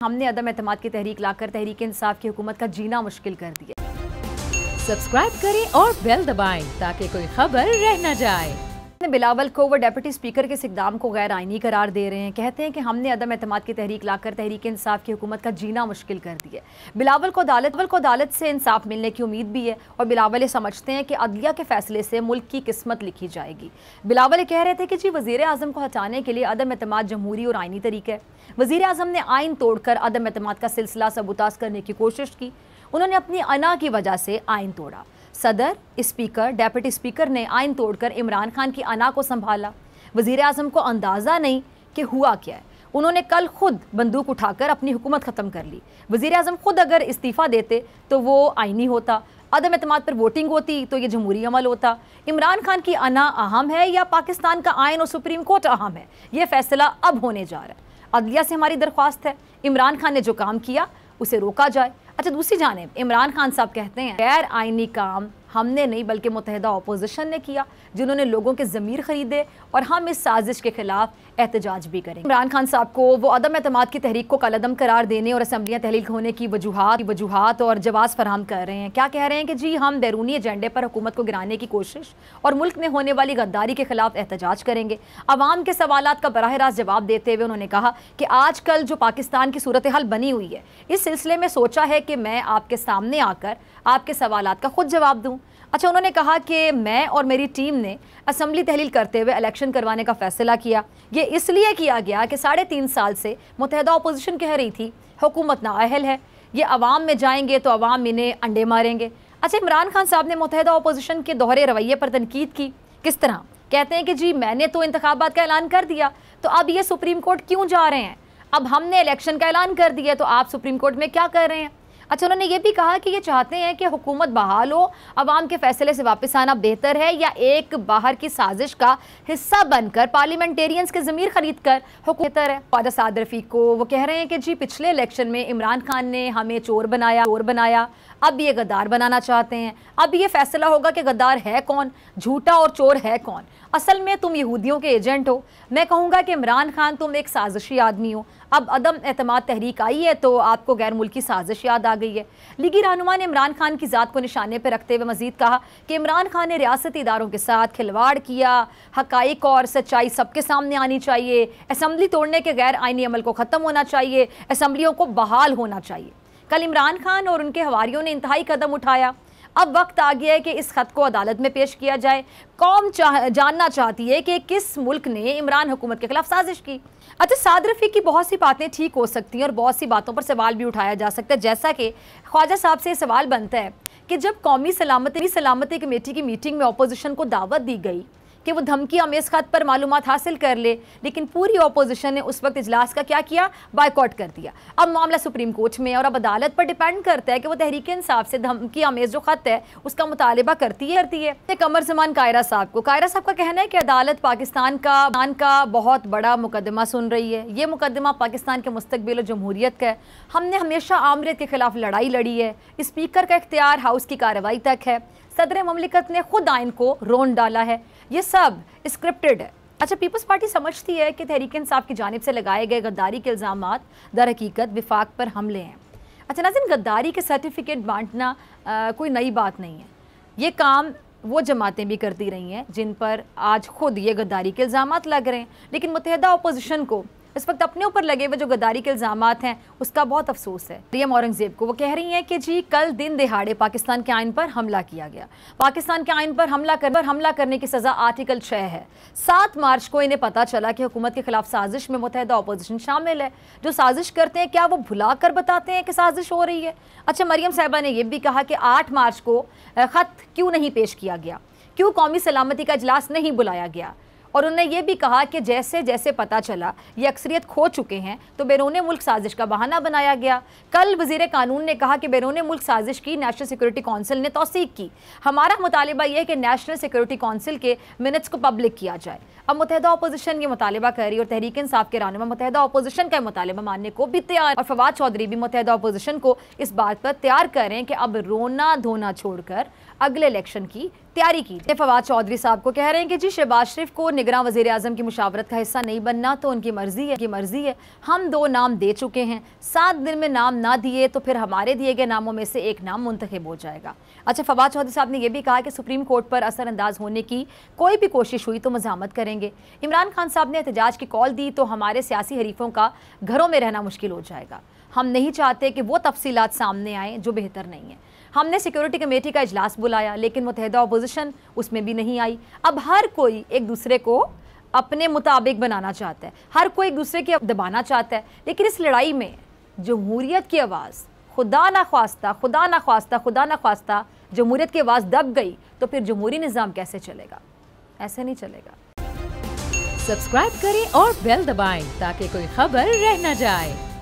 हमने अदम एतमाद की तहरीक लाकर तहरीक इंसाफ की हुकूमत का जीना मुश्किल कर दिया। सब्सक्राइब करें और बेल दबाएं ताकि कोई खबर रह न जाए। बिलावल को वो डेप्यूटी स्पीकर के इस इक़दाम को गैर आइनी करार दे रहे हैं। कहते हैं कि हमने अदम एतमाद की तहरीक लाकर तहरीक इंसाफ की हुकूमत का जीना मुश्किल कर दिया। बिलावल को अदालत से इंसाफ मिलने की उम्मीद भी है और बिलावल ये समझते हैं कि अदलिया के फैसले से मुल्क की किस्मत लिखी जाएगी। बिलावल कह रहे थे कि जी वज़ीर आज़म को हटाने के लिए अदम एतमाद जमहूरी और आइनी तरीका है। वज़ीर आज़म ने आइन तोड़कर अदम एतमाद का सिलसिला सबूताज करने की कोशिश की। उन्होंने अपनी अना की वजह से आइन तोड़ा। सदर, स्पीकर, डेप्यूटी स्पीकर ने आइन तोड़कर इमरान खान की अना को संभाला। वज़ीर आज़म को अंदाज़ा नहीं कि हुआ क्या है। उन्होंने कल खुद बंदूक उठाकर अपनी हुकूमत ख़त्म कर ली। वज़ीर आज़म खुद अगर इस्तीफ़ा देते तो वो आइनी होता, अदम एतमाद पर वोटिंग होती तो ये जमहूरी अमल होता। इमरान खान की अना अहम है या पाकिस्तान का आइन और सुप्रीम कोर्ट अहम है, ये फैसला अब होने जा रहा है। अदलिया से हमारी दरख्वास्त है, इमरान खान ने जो काम किया उसे रोका जाए। अच्छा, दूसरी जानिब इमरान खान साहब कहते हैं गैर आइनी काम हमने नहीं बल्कि मुत्तहिदा अपोजिशन ने किया, जिन्होंने लोगों के ज़मीर ख़रीदे, और हम इस साजिश के खिलाफ एहतजाज भी करेंगे। इमरान खान साहब को वो अदम एतमाद की तहरीक को कलअदम करार देने और असम्बलियाँ तहलील होने की वजूहात और जवाज़ फराहम कर रहे हैं। क्या कह रहे हैं कि जी हम बैरूनी एजेंडे पर हुकूमत को गिराने की कोशिश और मुल्क में होने वाली गद्दारी के खिलाफ एहतजाज करेंगे। अवाम के सवालात का बराह रास्त जवाब देते हुए उन्होंने कहा कि आजकल जो पाकिस्तान की सूरत हाल बनी हुई है, इस सिलसिले में सोचा है कि मैं आपके सामने आकर आपके सवालात का खुद जवाब दूँ। अच्छा, उन्होंने कहा कि मैं और मेरी टीम ने असम्बली तहलील करते हुए इलेक्शन करवाने का फैसला किया। ये इसलिए किया गया कि 3.5 साल से मुत्तहिदा अपोजिशन कह रही थी हुकूमत नाअहल है, ये अवाम में जाएंगे तो अवाम इन्हें अंडे मारेंगे। अच्छा, इमरान खान साहब ने मुत्तहिदा अपोजिशन के दोहरे रवैये पर तनकीद की। किस तरह? कहते हैं कि जी मैंने तो इंतखाबात का ऐलान कर दिया, तो अब ये सुप्रीम कोर्ट क्यों जा रहे हैं? अब हमने इलेक्शन का ऐलान कर दिया तो आप सुप्रीम कोर्ट में क्या कर रहे हैं? अच्छा, उन्होंने ये भी कहा कि ये चाहते हैं कि हुकूमत बहाल हो, अवाम के फैसले से वापस आना बेहतर है या एक बाहर की साजिश का हिस्सा बनकर पार्लियामेंटेरियंस के ज़मीर खरीद कर हुकूमत है। ख्वाजा साद रफ़ीक को वो कह रहे हैं कि जी पिछले इलेक्शन में इमरान खान ने हमें चोर बनाया, अब ये गद्दार बनाना चाहते हैं। अब ये फैसला होगा कि गद्दार है कौन, झूठा और चोर है कौन। असल में तुम यहूदियों के एजेंट हो। मैं कहूँगा कि इमरान खान तुम एक साजिशी आदमी हो। अब अदम एतमाद तहरीक आई है तो आपको गैर मुल्की साजिश याद आ गई है। लीगी रहनुमा ने इमरान खान की ज़ात को निशाने पर रखते हुए मजीद कहा कि इमरान खान ने रियासती इदारों के साथ खिलवाड़ किया। हक़ाइक़ और सच्चाई सबके सामने आनी चाहिए। असम्बली तोड़ने के गैर आइनी अमल को ख़त्म होना चाहिए। असम्बलियों को बहाल होना चाहिए। कल इमरान खान और उनके हवारियों ने इंतहाई कदम उठाया। अब वक्त आ गया है कि इस खत को अदालत में पेश किया जाए। कौम जानना चाहती है कि किस मुल्क ने इमरान हुकूमत के खिलाफ साजिश की। अच्छा, साद रफ़ीक की बहुत सी बातें ठीक हो सकती हैं और बहुत सी बातों पर सवाल भी उठाया जा सकता है। जैसा कि ख्वाजा साहब से सवाल बनता है कि जब कौमी सलामती कमेटी की मीटिंग में अपोजिशन को दावत दी गई कि वो धमकी अमेज़ खत पर मालूमात हासिल कर ले, लेकिन पूरी अपोजिशन ने उस वक्त इजलास का क्या किया, बायकॉट कर दिया। अब मामला सुप्रीम कोर्ट में और अब अदालत पर डिपेंड करता है कि वो तहरीक इंसाफ से धमकी अमेज़ जो खत है उसका मुतालिबा करती है। कमर ज़मान कायरा साहब का कहना है कि अदालत पाकिस्तान का बहुत बड़ा मुकदमा सुन रही है। ये मुकदमा पाकिस्तान के मुस्तकबिल और जमहूरियत का है। हमने हमेशा आमरीत के खिलाफ लड़ाई लड़ी है। स्पीकर का इख्तियार हाउस की कार्रवाई तक है। सदर ममलिकत ने खुद आइन को रोन डाला है। ये सब स्क्रिप्टेड है। अच्छा, पीपल्स पार्टी समझती है कि तहरीक इंसाफ की जानिब से लगाए गए गद्दारी के इल्ज़ामात दर हकीकत विफाक पर हमले हैं। अच्छा नाज़रीन, गद्दारी के सर्टिफिकेट बांटना कोई नई बात नहीं है। ये काम वो जमातें भी करती रही हैं जिन पर आज खुद ये गद्दारी के इल्ज़ामात लग रहे हैं, लेकिन मुत्तहिदा अपोजिशन को इस वक्त अपने ऊपर लगे हुए जो गद्दारी के इल्ज़ामात हैं उसका बहुत अफसोस है। मरियम औरंगज़ेब को वो कह रही हैं कि जी कल दिन दिहाड़े पाकिस्तान के आइन पर हमला किया गया। पाकिस्तान के आइन पर हमला करने की सज़ा आर्टिकल 6 है। 7 मार्च को इन्हें पता चला कि हुकूमत के खिलाफ साजिश में मुत्तहिदा अपोजिशन शामिल है। जो साजिश करते हैं क्या वो भुला कर बताते हैं कि साजिश हो रही है? अच्छा, मरियम साहिबा ने यह भी कहा कि 8 मार्च को ख़त क्यों नहीं पेश किया गया, क्यों कौमी सलामती का इजलास नहीं बुलाया गया। और उन्होंने ये भी कहा कि जैसे जैसे पता चला ये अक्सरियत खो चुके हैं तो बैरून मुल्क साजिश का बहाना बनाया गया। कल वज़ीर कानून ने कहा कि बैरून मुल्क साजिश की नेशनल सिक्योरिटी कौंसिल ने तौसीक की। हमारा मुतालिबा यह है कि नेशनल सिक्योरिटी कौंसिल के मिनट्स को पब्लिक किया जाए। अब मुत्तहिदा अपोजिशन ये मुतालिबा कर रही और तहरीक इंसाफ के रहनुमा मुत्तहिदा अपोजिशन का मुतालिबा मानने को भी तैयार, और फवाद चौधरी भी मुत्तहिदा अपोजिशन को इस बात पर तैयार करें कि अब रोना धोना छोड़कर अगले इलेक्शन की तैयारी की। फवाद चौधरी साहब को कह रहे हैं कि जी शहबाज शरीफ को निगरां वज़ीर आज़म की मुशावरत का हिस्सा नहीं बनना तो उनकी मर्जी है। हम 2 नाम दे चुके हैं, 7 दिन में नाम ना दिए तो फिर हमारे दिए गए नामों में से एक नाम मुंतखब हो जाएगा। अच्छा, फवाद चौधरी साहब ने यह भी कहा कि सुप्रीम कोर्ट पर असरअंदाज होने की कोई भी कोशिश हुई तो मज़ामत करेंगे। इमरान खान साहब ने एहतजाज की कॉल दी तो हमारे सियासी हरीफों का घरों में रहना मुश्किल हो जाएगा। हम नहीं चाहते कि वो तफसीलात सामने आएँ जो बेहतर नहीं है। हमने सिक्योरिटी कमेटी का इजलास बुलाया लेकिन मुत्तहिदा अपोजिशन उसमें भी नहीं आई। अब हर कोई एक दूसरे को अपने मुताबिक बनाना चाहता है, हर कोई एक दूसरे के दबाना चाहता है, लेकिन इस लड़ाई में जमहूरियत की आवाज़ खुदा ना ख्वास्ता जमहूरियत की आवाज़ दब गई तो फिर जमहूरी निज़ाम कैसे चलेगा? ऐसे नहीं चलेगा। सब्सक्राइब करें और बेल दबाएं ताकि कोई खबर रह न जाए।